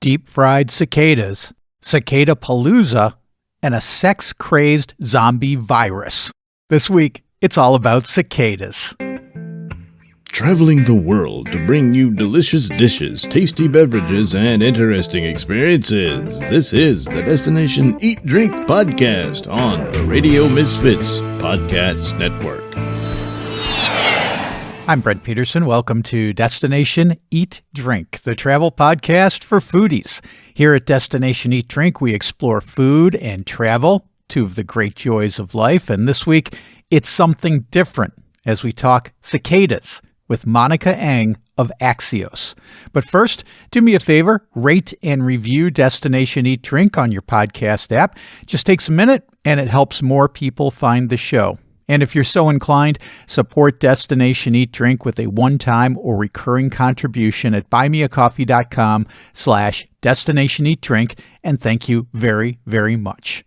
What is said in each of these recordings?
deep-fried cicadas, Cicadapalooza, and a sex-crazed zombie virus. This week, it's all about cicadas. Traveling the world to bring you delicious dishes, tasty beverages, and interesting experiences. This is the Destination Eat Drink Podcast on the Radio Misfits Podcast Network. I'm Brent Peterson. Welcome to Destination Eat Drink, the travel podcast for foodies. Here at Destination Eat Drink, we explore food and travel, two of the great joys of life. And this week, it's something different as we talk cicadas with Monica Eng of Axios. But first, do me a favor, rate and review Destination Eat Drink on your podcast app. It just takes a minute and it helps more people find the show. And if you're so inclined, support Destination Eat Drink with a one-time or recurring contribution at buymeacoffee.com/Destination Eat Drink. And thank you very, very much.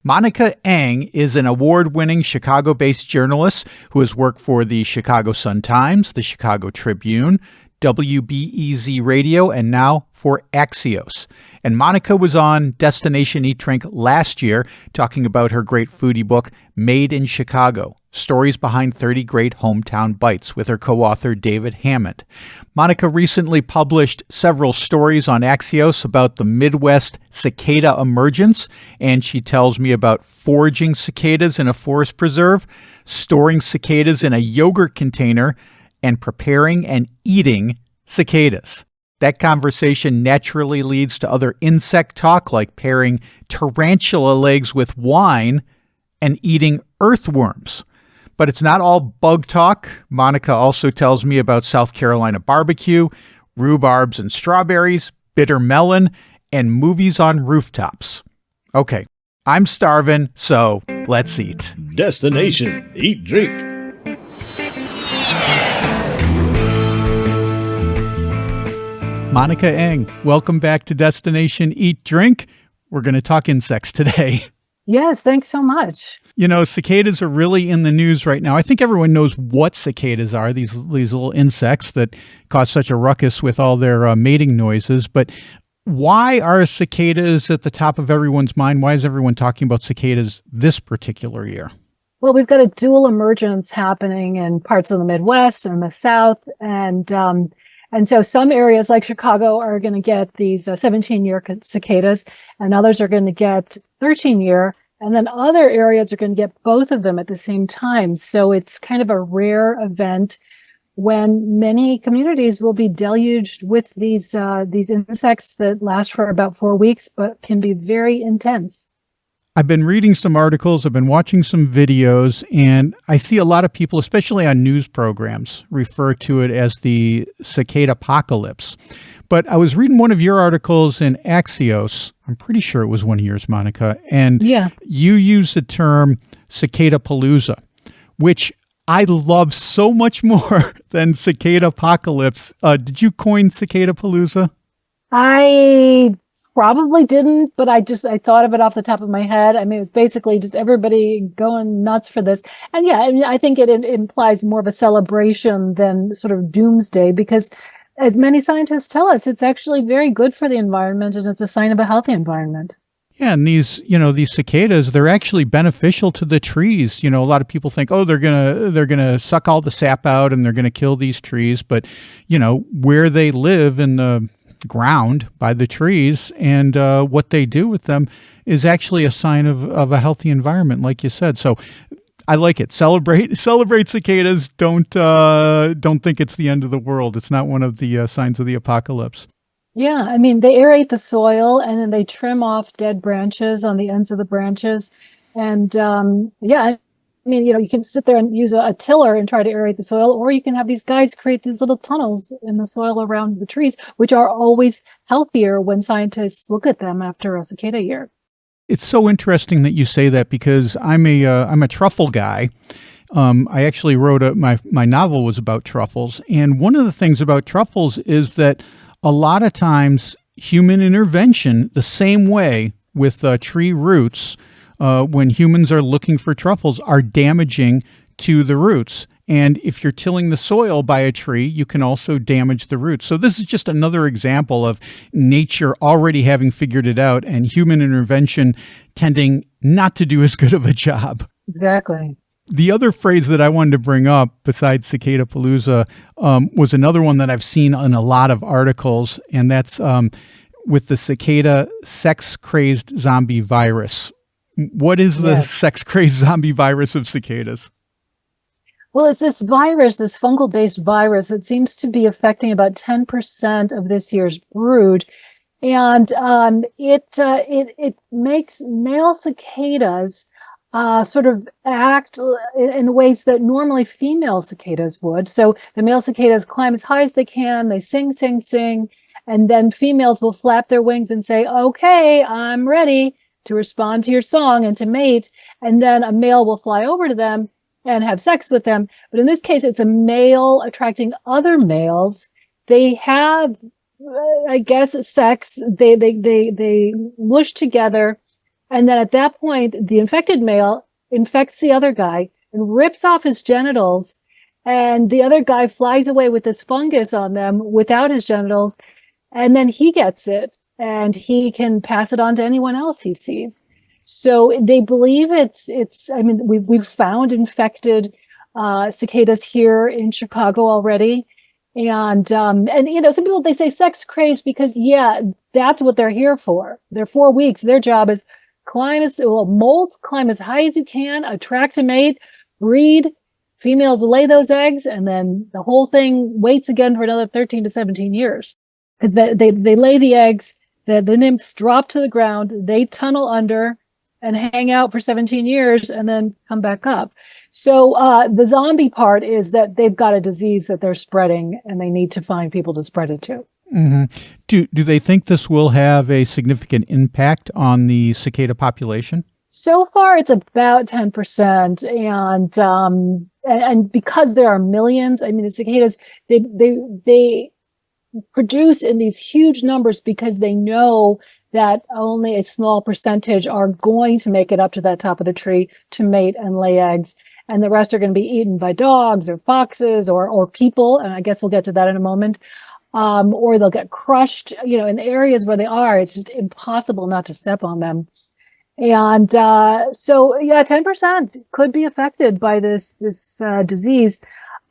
Monica Eng is an award-winning Chicago-based journalist who has worked for the Chicago Sun-Times, the Chicago Tribune, WBEZ Radio, and now for Axios. And Monica was on Destination Eat Drink last year talking about her great foodie book, Made in Chicago, Stories Behind 30 Great Hometown Bites, with her co-author David Hammond. Monica recently published several stories on Axios about the Midwest cicada emergence, and she tells me about foraging cicadas in a forest preserve, storing cicadas in a yogurt container, and preparing and eating cicadas. That conversation naturally leads to other insect talk, like pairing tarantula legs with wine and eating earthworms. But it's not all bug talk. Monica also tells me about South Carolina barbecue, rhubarbs and strawberries, bitter melon, and movies on rooftops. Okay, I'm starving, so let's eat. Destination Eat Drink. Monica Eng, welcome back to Destination Eat Drink. We're going to talk insects today. Yes, thanks so much. You know, cicadas are really in the news right now. I think everyone knows what cicadas are, these little insects that cause such a ruckus with all their mating noises. But why are cicadas at the top of everyone's mind? Why is everyone talking about cicadas this particular year? Well, we've got a dual emergence happening in parts of the Midwest and the South. And so some areas like Chicago are going to get these 17-year cicadas, and others are going to get 13-year. And then other areas are going to get both of them at the same time. So it's kind of a rare event when many communities will be deluged with these insects that last for about 4 weeks, but can be very intense. I've been reading some articles, I've been watching some videos, and I see a lot of people, especially on news programs, refer to it as the Cicadapocalypse. But I was reading one of your articles in Axios. I'm pretty sure it was one of yours, Monica. And you use the term Cicadapalooza, which I love so much more than Cicadapocalypse. Did you coin Cicadapalooza? I probably didn't, but I thought of it off the top of my head. I mean, it's basically just everybody going nuts for this. And I think it implies more of a celebration than sort of doomsday, because as many scientists tell us, it's actually very good for the environment and it's a sign of a healthy environment. Yeah, and these cicadas, they're actually beneficial to the trees. You know, a lot of people think, they're gonna suck all the sap out and they're gonna kill these trees, but you know, where they live in the ground by the trees and what they do with them is actually a sign of a healthy environment, like you said. So I like it. Celebrate cicadas. Don't think it's the end of the world. It's not one of the signs of the apocalypse. Yeah, I mean, they aerate the soil and then they trim off dead branches on the ends of the branches. And I mean, you can sit there and use a tiller and try to aerate the soil, or you can have these guys create these little tunnels in the soil around the trees, which are always healthier when scientists look at them after a cicada year. It's so interesting that you say that, because I'm a truffle guy. I actually wrote my novel was about truffles, and one of the things about truffles is that a lot of times human intervention, the same way with tree roots, when humans are looking for truffles, are damaging to the roots. And if you're tilling the soil by a tree, you can also damage the roots. So this is just another example of nature already having figured it out and human intervention tending not to do as good of a job. Exactly. The other phrase that I wanted to bring up besides Cicadapalooza was another one that I've seen in a lot of articles, and that's with the cicada sex-crazed zombie virus. What is the sex-crazed zombie virus of cicadas? Well, it's this virus, this fungal-based virus that seems to be affecting about 10% of this year's brood. And it makes male cicadas sort of act in ways that normally female cicadas would. So the male cicadas climb as high as they can, they sing, sing, sing, and then females will flap their wings and say, okay, I'm ready to respond to your song and to mate. And then a male will fly over to them and have sex with them. But in this case, it's a male attracting other males. They have, I guess, sex. They mush together. And then at that point, the infected male infects the other guy and rips off his genitals. And the other guy flies away with this fungus on them without his genitals. And then he gets it and he can pass it on to anyone else he sees. So they believe I mean, we've found infected, cicadas here in Chicago already. And, some people, they say sex crazed because, that's what they're here for. They're 4 weeks. Their job is climb as high as you can, attract a mate, breed. Females lay those eggs, and then the whole thing waits again for another 13 to 17 years. Because they lay the eggs, the nymphs drop to the ground, they tunnel under and hang out for 17 years and then come back up. So the zombie part is that they've got a disease that they're spreading and they need to find people to spread it to. Mm-hmm. Do they think this will have a significant impact on the cicada population? So far, it's about 10%, and because there are millions, I mean, the cicadas they produce in these huge numbers because they know that only a small percentage are going to make it up to that top of the tree to mate and lay eggs, and the rest are going to be eaten by dogs or foxes or people. And I guess we'll get to that in a moment. Or they'll get crushed, in the areas where they are. It's just impossible not to step on them. And, 10% could be affected by this disease.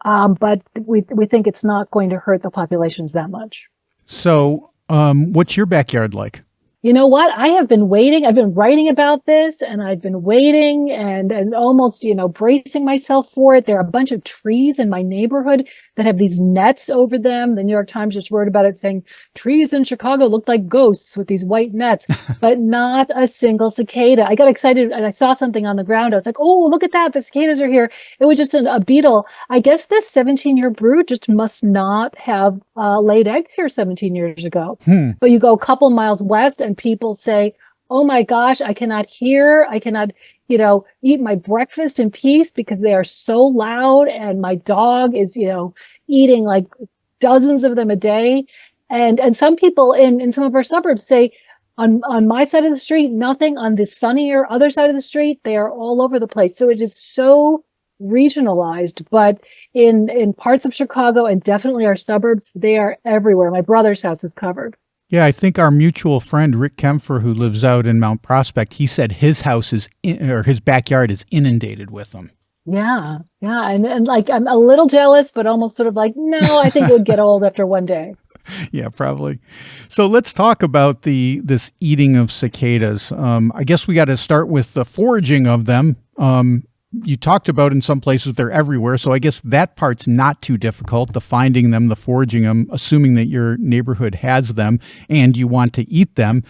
But we think it's not going to hurt the populations that much. So, what's your backyard like? You know what? I have been waiting. I've been writing about this and I've been waiting and almost, bracing myself for it. There are a bunch of trees in my neighborhood that have these nets over them. The New York Times just wrote about it saying trees in Chicago look like ghosts with these white nets, but not a single cicada. I got excited and I saw something on the ground. I was like, oh, look at that. The cicadas are here. It was just a beetle. I guess this 17-year brood just must not have laid eggs here 17 years ago. But you go a couple miles west and people say, oh my gosh, I cannot eat my breakfast in peace because they are so loud. And my dog is, eating like dozens of them a day. And some people in some of our suburbs say on my side of the street, nothing. On the sunnier other side of the street, they are all over the place. So it is so regionalized, but in parts of Chicago and definitely our suburbs, they are everywhere. My brother's house is covered. Yeah, I think our mutual friend Rick Kempfer, who lives out in Mount Prospect, he said his house his backyard is inundated with them. Yeah. And like, I'm a little jealous, but almost sort of like, no, I think it would get old after one day. Yeah, probably. So let's talk about this eating of cicadas. I guess we got to start with the foraging of them. You talked about in some places they're everywhere. So I guess that part's not too difficult, the finding them, the foraging them, assuming that your neighborhood has them and you want to eat them.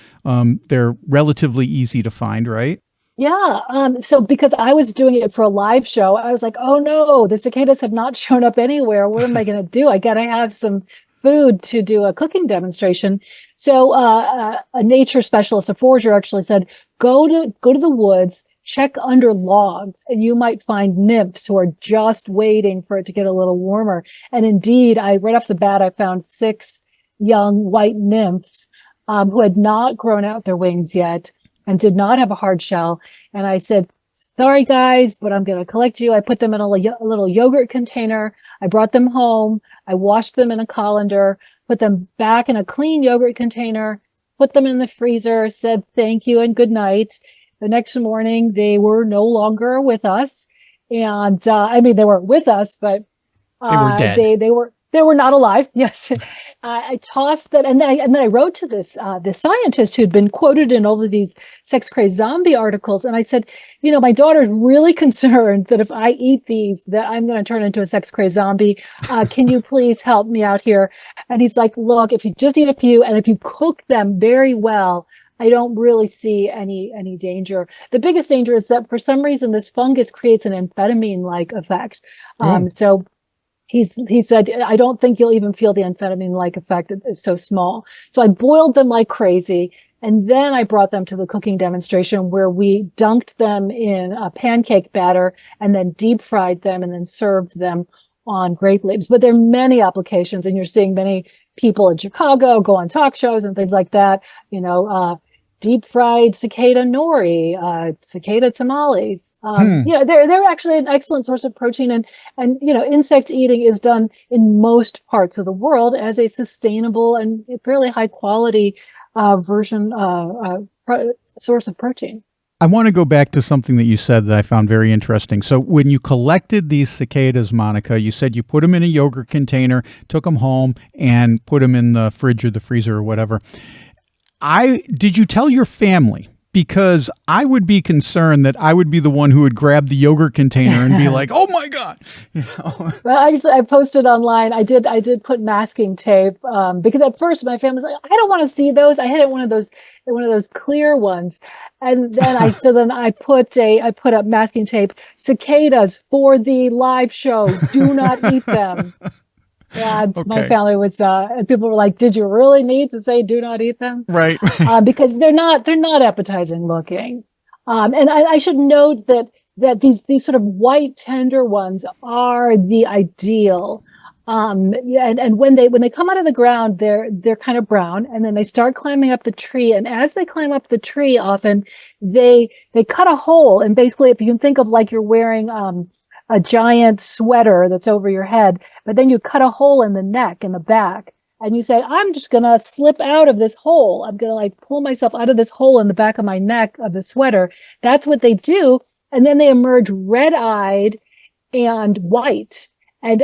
They're relatively easy to find, right? Yeah. So because I was doing it for a live show, I was like, oh no, the cicadas have not shown up anywhere. What am I going to do? I got to have some food to do a cooking demonstration. So a nature specialist, a forager actually said, go to the woods, check under logs, and you might find nymphs who are just waiting for it to get a little warmer. And indeed, right off the bat, I found 6 young white nymphs who had not grown out their wings yet and did not have a hard shell. And I said, sorry guys, but I'm going to collect you. I put them in a little yogurt container. I brought them home. I washed them in a colander, put them back in a clean yogurt container, put them in the freezer, said thank you and good night. The next morning, they were no longer with us. And, they weren't with us, but, they were dead. They were not alive. Yes. I tossed them. And then I wrote to this scientist who'd been quoted in all of these sex crazed zombie articles. And I said, my daughter's really concerned that if I eat these, that I'm going to turn into a sex crazed zombie. Can you please help me out here? And he's like, look, if you just eat a few and if you cook them very well, I don't really see any danger. The biggest danger is that for some reason, this fungus creates an amphetamine-like effect. So he said, I don't think you'll even feel the amphetamine-like effect. It's so small. So I boiled them like crazy. And then I brought them to the cooking demonstration where we dunked them in a pancake batter and then deep fried them and then served them on grape leaves. But there are many applications, and you're seeing many people in Chicago go on talk shows and things like that. Deep fried cicada nori, cicada tamales. They're actually an excellent source of protein, and insect eating is done in most parts of the world as a sustainable and fairly high quality source of protein. I want to go back to something that you said that I found very interesting. So when you collected these cicadas, Monica, you said you put them in a yogurt container, took them home, and put them in the fridge or the freezer or whatever. Did you tell your family? Because I would be concerned that I would be the one who would grab the yogurt container and be like, "Oh my God!" Well, I posted online. I did put masking tape because at first my family was like, "I don't want to see those." I had one of those clear ones, and then I put up masking tape. Cicadas for the live show. Do not eat them. And my family was, and people were like, "Did you really need to say do not eat them?" Right. Because they're not appetizing looking. And I should note that these sort of white tender ones are the ideal. And when they come out of the ground, they're kind of brown, and then they start climbing up the tree. And as they climb up the tree, often they cut a hole. And basically, if you can think of like you're wearing, a giant sweater that's over your head, but then you cut a hole in the neck and the back, and you say, I'm just going to slip out of this hole. I'm going to pull myself out of this hole in the back of my neck of the sweater. That's what they do. And then they emerge red-eyed and white. And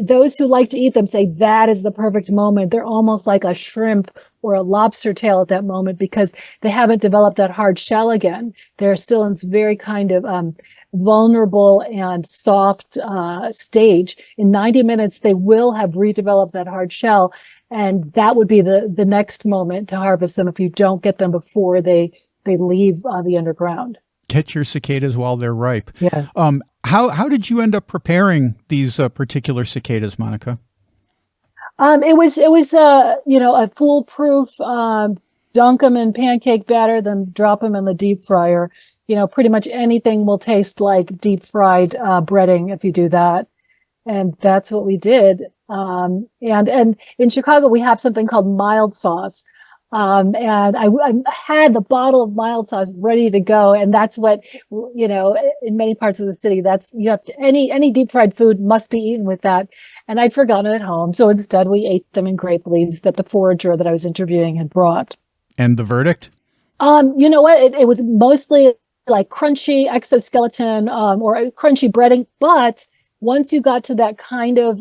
those who like to eat them say that is the perfect moment. They're almost like a shrimp or a lobster tail at that moment because they haven't developed that hard shell again. They're still in this very kind of, vulnerable and soft stage. In 90 minutes, they will have redeveloped that hard shell. And that would be the next moment to harvest them if you don't get them before they leave the underground. Get your cicadas while they're ripe. Yes. How did you end up preparing these particular cicadas, Monica? It was a foolproof, dunk them in pancake batter, then drop them in the deep fryer. Pretty much anything will taste like deep fried breading if you do that. And that's what we did. And in Chicago, we have something called mild sauce. And I had the bottle of mild sauce ready to go. And that's what, in many parts of the city, any deep fried food must be eaten with that. And I'd forgotten it at home. So instead we ate them in grape leaves that the forager that I was interviewing had brought. And the verdict? You know what? It was mostly like crunchy exoskeleton, or crunchy breading. But once you got to that kind of,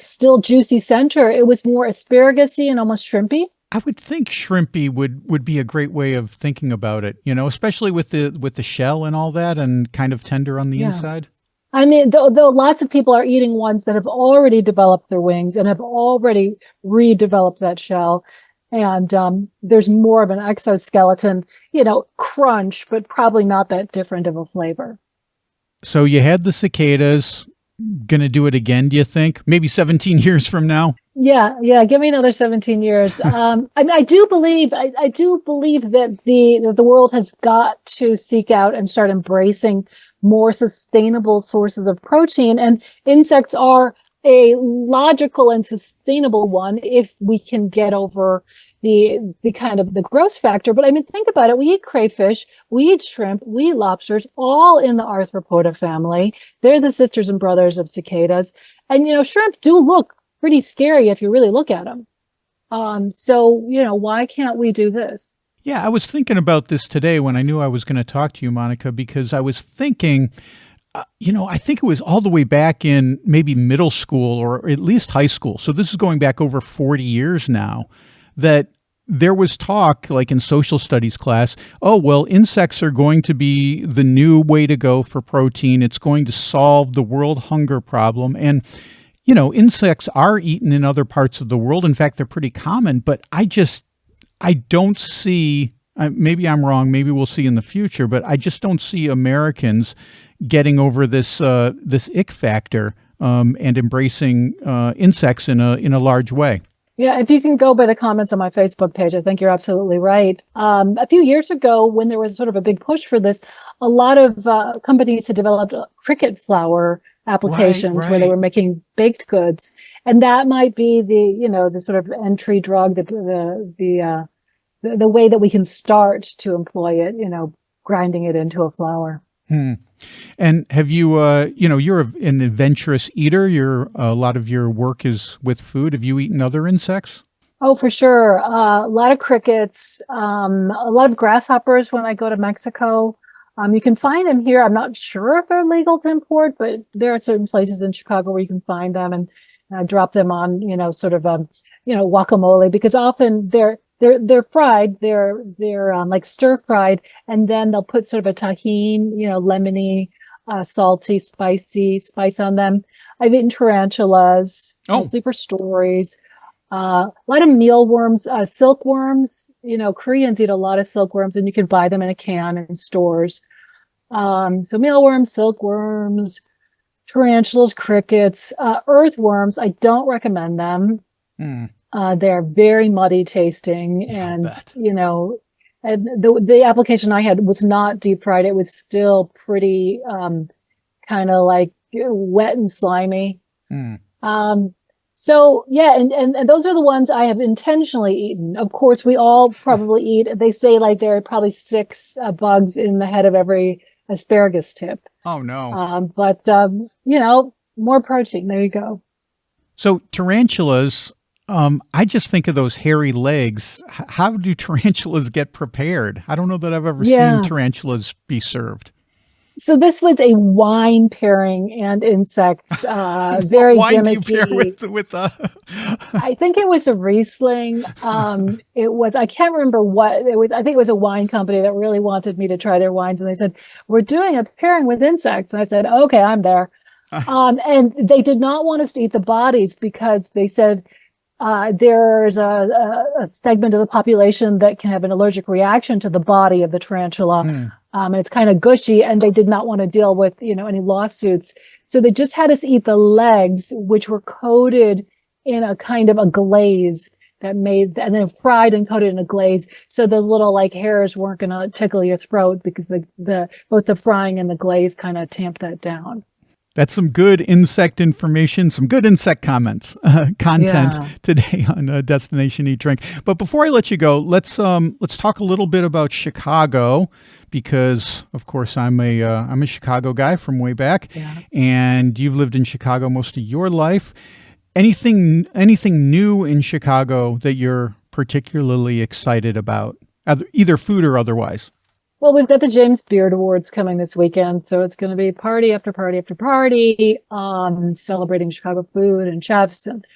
still juicy center, it was more asparagus-y and almost shrimpy. I would think shrimpy would be a great way of thinking about it, especially with the shell and all that and kind of tender on the inside. I mean, though lots of people are eating ones that have already developed their wings and have already redeveloped that shell. And there's more of an exoskeleton, crunch, but probably not that different of a flavor. So you had the cicadas. Going to do it again, do you think? Maybe 17 years from now? Yeah. Give me another 17 years. I do believe that the world has got to seek out and start embracing more sustainable sources of protein, and insects are a logical and sustainable one if we can get over the kind of the gross factor. But I mean, think about it. We eat crayfish, we eat shrimp, we eat lobsters, all in the arthropoda family. They're the sisters and brothers of cicadas. And, shrimp do look pretty scary if you really look at them. So, why can't we do this? Yeah, I was thinking about this today when I knew I was going to talk to you, Monica, because I was thinking, I think it was all the way back in maybe middle school or at least high school. So this is going back over 40 years now, that there was talk, like in social studies class, oh, well, insects are going to be the new way to go for protein. It's going to solve the world hunger problem. And, insects are eaten in other parts of the world. In fact, they're pretty common, but I don't see, maybe I'm wrong, maybe we'll see in the future, but I just don't see Americans getting over this ick factor and embracing insects in a large way. Yeah, if you can go by the comments on my Facebook page, I think you're absolutely right. A few years ago, when there was sort of a big push for this, a lot of companies had developed cricket flour applications where they were making baked goods, and that might be the sort of entry drug, the way that we can start to employ it, grinding it into a flour. And have you, you're an adventurous eater. A lot of your work is with food. Have you eaten other insects? Oh, for sure. A lot of crickets, a lot of grasshoppers when I go to Mexico. You can find them here. I'm not sure if they're legal to import, but there are certain places in Chicago where you can find them, and drop them on, guacamole, because often they're fried. They're like stir fried, and then they'll put sort of a tahine, lemony, salty, spicy spice on them. I've eaten tarantulas, mostly for stories. A lot of mealworms, silkworms. Koreans eat a lot of silkworms, and you can buy them in a can in stores. So mealworms, silkworms, tarantulas, crickets, earthworms. I don't recommend them. They're very muddy tasting, and and the application I had was not deep fried. It was still pretty kind of like wet and slimy. So yeah, and those are the ones I have intentionally eaten. Of course, we all probably eat. They say like there are probably 6 bugs in the head of every asparagus tip. Oh no! But more protein. There you go. So tarantulas. I just think of those hairy legs. How do tarantulas get prepared? I don't know that I've ever seen tarantulas be served. So this was a wine pairing and insects. Very wine gimmicky. Do you pair with I think it was a Riesling. I can't remember what it was. I think it was a wine company that really wanted me to try their wines. And they said, we're doing a pairing with insects. And I said, okay, I'm there. And they did not want us to eat the bodies because they said, there's a segment of the population that can have an allergic reaction to the body of the tarantula. And it's kind of gushy, and they did not want to deal with, any lawsuits. So they just had us eat the legs, which were coated in a kind of a glaze and then fried and coated in a glaze. So those little like hairs weren't going to tickle your throat because both the frying and the glaze kind of tamped that down. That's some good insect information, some good insect content today on Destination Eat Drink. But before I let you go, let's talk a little bit about Chicago, because of course I'm a Chicago guy from way back, and you've lived in Chicago most of your life. Anything new in Chicago that you're particularly excited about, either food or otherwise? Well, we've got the James Beard Awards coming this weekend, so it's going to be party after party after party, celebrating Chicago food and chefs, and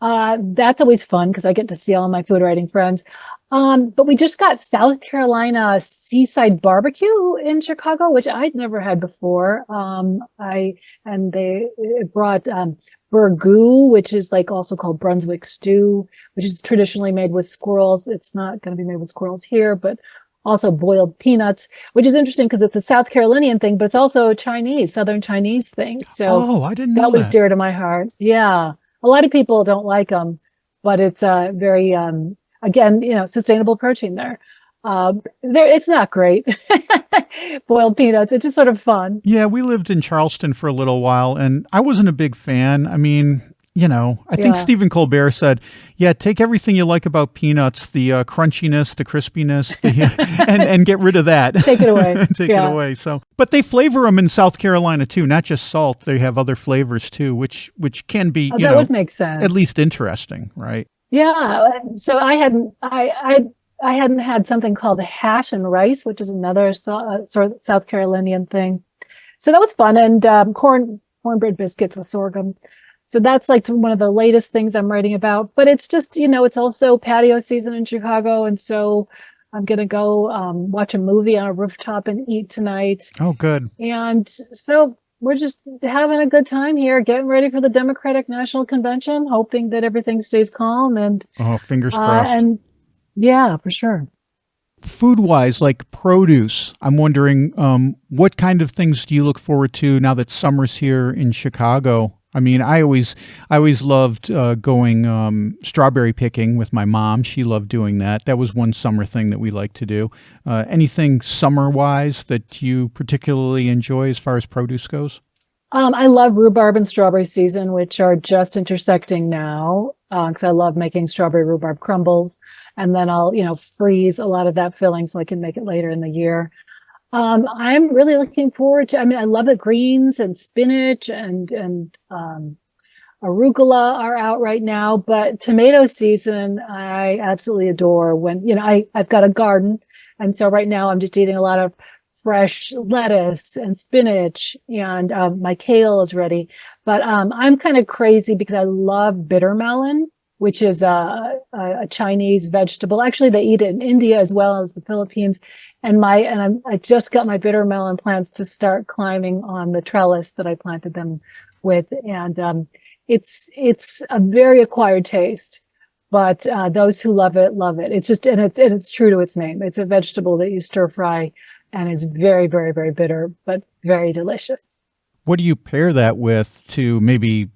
that's always fun because I get to see all my food writing friends. But we just got South Carolina Seaside Barbecue in Chicago, which I'd never had before. They brought burgoo, which is like also called Brunswick stew, which is traditionally made with squirrels. It's not going to be made with squirrels here, but also boiled peanuts, which is interesting because it's a South Carolinian thing, but it's also a Southern Chinese thing. So I didn't know that was dear to my heart. Yeah. A lot of people don't like them, but it's very, again, sustainable protein there. It's not great. Boiled peanuts. It's just sort of fun. Yeah. We lived in Charleston for a little while and I wasn't a big fan. I mean, I think Stephen Colbert said, yeah, take everything you like about peanuts, the crunchiness, the crispiness, and get rid of that. Take it away. Take it away. So, but they flavor them in South Carolina too, not just salt. They have other flavors too, which can be, that would make sense. At least interesting, right? Yeah. So I hadn't had something called hash and rice, which is another sort of South Carolinian thing. So that was fun. And cornbread biscuits with sorghum. So that's like one of the latest things I'm writing about. But it's just, it's also patio season in Chicago. And so I'm going to go watch a movie on a rooftop and eat tonight. Oh, good. And so we're just having a good time here, getting ready for the Democratic National Convention, hoping that everything stays calm. And fingers crossed. And yeah, for sure. Food-wise, like produce, I'm wondering what kind of things do you look forward to now that summer's here in Chicago? I mean, I always loved going strawberry picking with my mom. She loved doing that. That was one summer thing that we liked to do. Anything summer-wise that you particularly enjoy as far as produce goes? I love rhubarb and strawberry season, which are just intersecting now, because I love making strawberry rhubarb crumbles. And then I'll, freeze a lot of that filling so I can make it later in the year. I'm really looking forward to, I love the greens and spinach and arugula are out right now, but tomato season, I absolutely adore when, I've got a garden. And so right now I'm just eating a lot of fresh lettuce and spinach, and my kale is ready. But I'm kind of crazy because I love bitter melon, which is a Chinese vegetable. Actually, they eat it in India as well as the Philippines. And I just got my bitter melon plants to start climbing on the trellis that I planted them with. And it's a very acquired taste. But those who love it, love it. It's just, and it's true to its name. It's a vegetable that you stir fry and is very, very, very bitter, but very delicious. What do you pair that with to maybe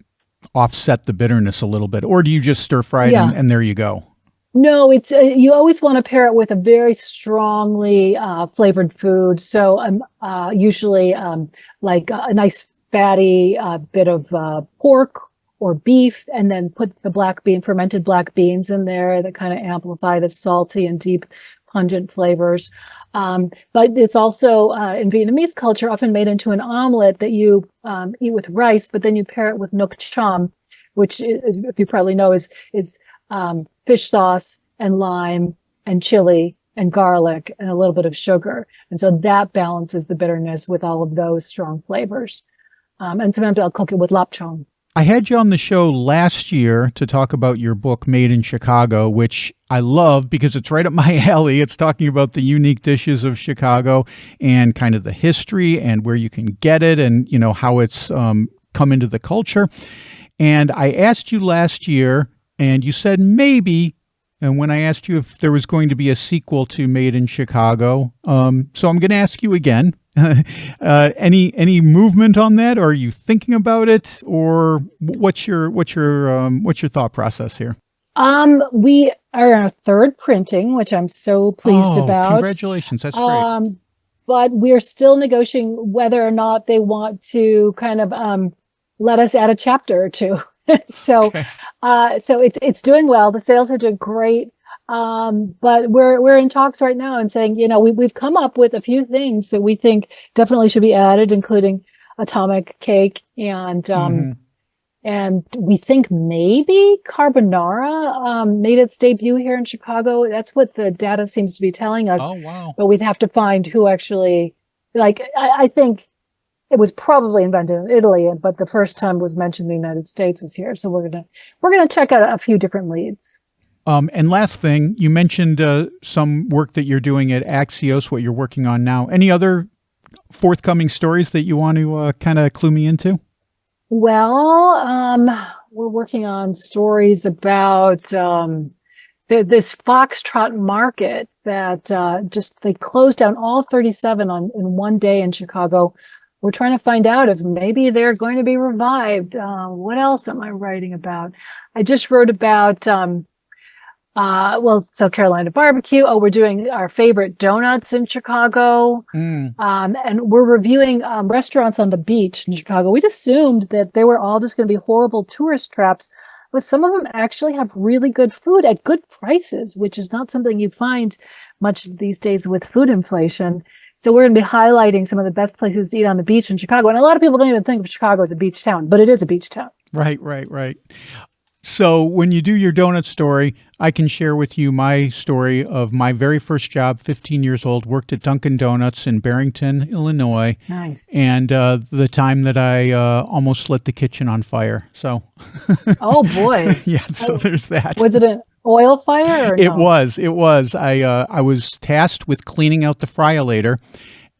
offset the bitterness a little bit? Or do you just stir fry it and there you go? No, it's you always want to pair it with a very strongly flavored food. So usually like a nice fatty bit of pork or beef, and then put the fermented black beans in there that kind of amplify the salty and deep pungent flavors. But it's also in Vietnamese culture often made into an omelet that you eat with rice, but then you pair it with nuoc cham, which is, if you probably know, is fish sauce and lime and chili and garlic and a little bit of sugar. And so that balances the bitterness with all of those strong flavors. And sometimes I'll cook it with lapchong. I had you on the show last year to talk about your book, Made in Chicago, which I love because it's right up my alley. It's talking about the unique dishes of Chicago and kind of the history and where you can get it and, how it's come into the culture. And I asked you last year, and you said maybe. And when I asked you if there was going to be a sequel to Made in Chicago, so I'm going to ask you again. Any movement on that? Or are you thinking about it, or what's your thought process here? We are in our third printing, which I'm so pleased about. Congratulations, that's great. But we're still negotiating whether or not they want to kind of let us add a chapter or two. So it's doing well. The sales are doing great. But we're in talks right now and saying, we've come up with a few things that we think definitely should be added, including atomic cake and we think maybe carbonara made its debut here in Chicago. That's what the data seems to be telling us. Oh, wow. But we'd have to find who actually, I think it was probably invented in Italy, but the first time it was mentioned the United States was here. So we're gonna check out a few different leads. And last thing, you mentioned some work that you're doing at Axios, what you're working on now. Any other forthcoming stories that you want to kind of clue me into? Well, we're working on stories about this Foxtrot market that they closed down all 37 in one day in Chicago. We're trying to find out if maybe they're going to be revived. What else am I writing about? I just wrote about South Carolina barbecue. Oh, we're doing our favorite donuts in Chicago. And we're reviewing restaurants on the beach in Chicago. We just assumed that they were all just going to be horrible tourist traps, but some of them actually have really good food at good prices, which is not something you find much these days with food inflation. So we're going to be highlighting some of the best places to eat on the beach in Chicago. And a lot of people don't even think of Chicago as a beach town, but it is a beach town. Right. So when you do your donut story, I can share with you my story of my very first job, 15 years old, worked at Dunkin' Donuts in Barrington, Illinois. Nice. And the time that I almost lit the kitchen on fire. So. Oh, boy. Yeah, so there's that. Was it an oil fire? Or It no? was. I was tasked with cleaning out the fryolator.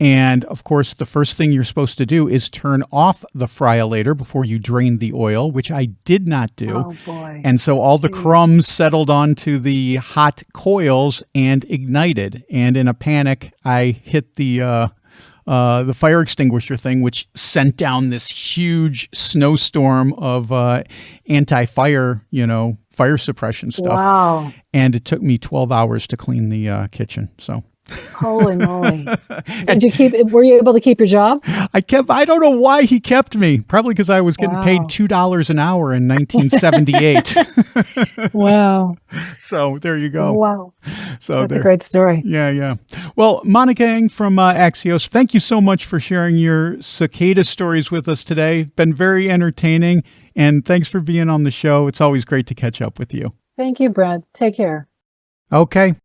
And of course, the first thing you're supposed to do is turn off the fryolator before you drain the oil, which I did not do. Oh, boy. And so all the crumbs settled onto the hot coils and ignited. And in a panic, I hit the fire extinguisher thing, which sent down this huge snowstorm of anti-fire, fire suppression stuff. Wow. And it took me 12 hours to clean the kitchen. So. Holy moly. Were you able to keep your job? I don't know why he kept me. Probably because I was getting paid $2 an hour in 1978. Wow. So there you go. Wow. So that's a great story. Yeah. Well, Monica Eng from Axios, thank you so much for sharing your cicada stories with us today. Been very entertaining. And thanks for being on the show. It's always great to catch up with you. Thank you, Brent. Take care. Okay.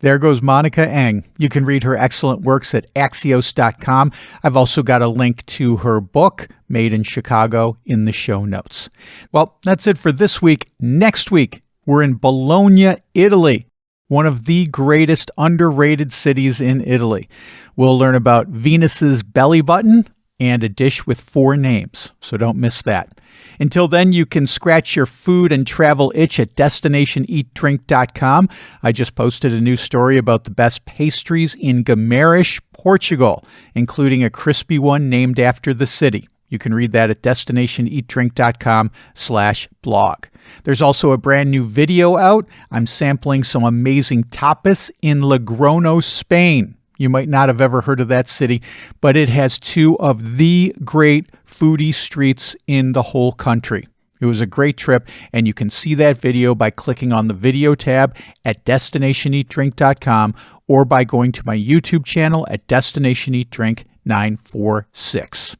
There goes Monica Eng. You can read her excellent works at Axios.com. I've also got a link to her book, Made in Chicago, in the show notes. Well, that's it for this week. Next week, we're in Bologna, Italy, one of the greatest underrated cities in Italy. We'll learn about Venus's belly button and a dish with 4 names, so don't miss that. Until then, you can scratch your food and travel itch at destinationeatdrink.com. I just posted a new story about the best pastries in Guimarães, Portugal, including a crispy one named after the city. You can read that at destinationeatdrink.com/blog. There's also a brand new video out. I'm sampling some amazing tapas in Logroño, Spain. You might not have ever heard of that city, but it has 2 of the great foodie streets in the whole country. It was a great trip, and you can see that video by clicking on the video tab at destinationeatdrink.com or by going to my YouTube channel at Destination Eat Drink 946.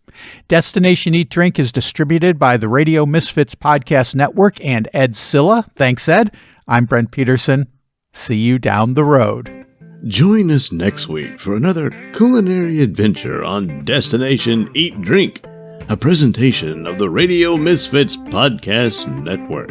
Destination Eat Drink is distributed by the Radio Misfits Podcast Network and Ed Silla. Thanks, Ed. I'm Brent Peterson. See you down the road. Join us next week for another culinary adventure on Destination Eat Drink, a presentation of the Radio Misfits Podcast Network.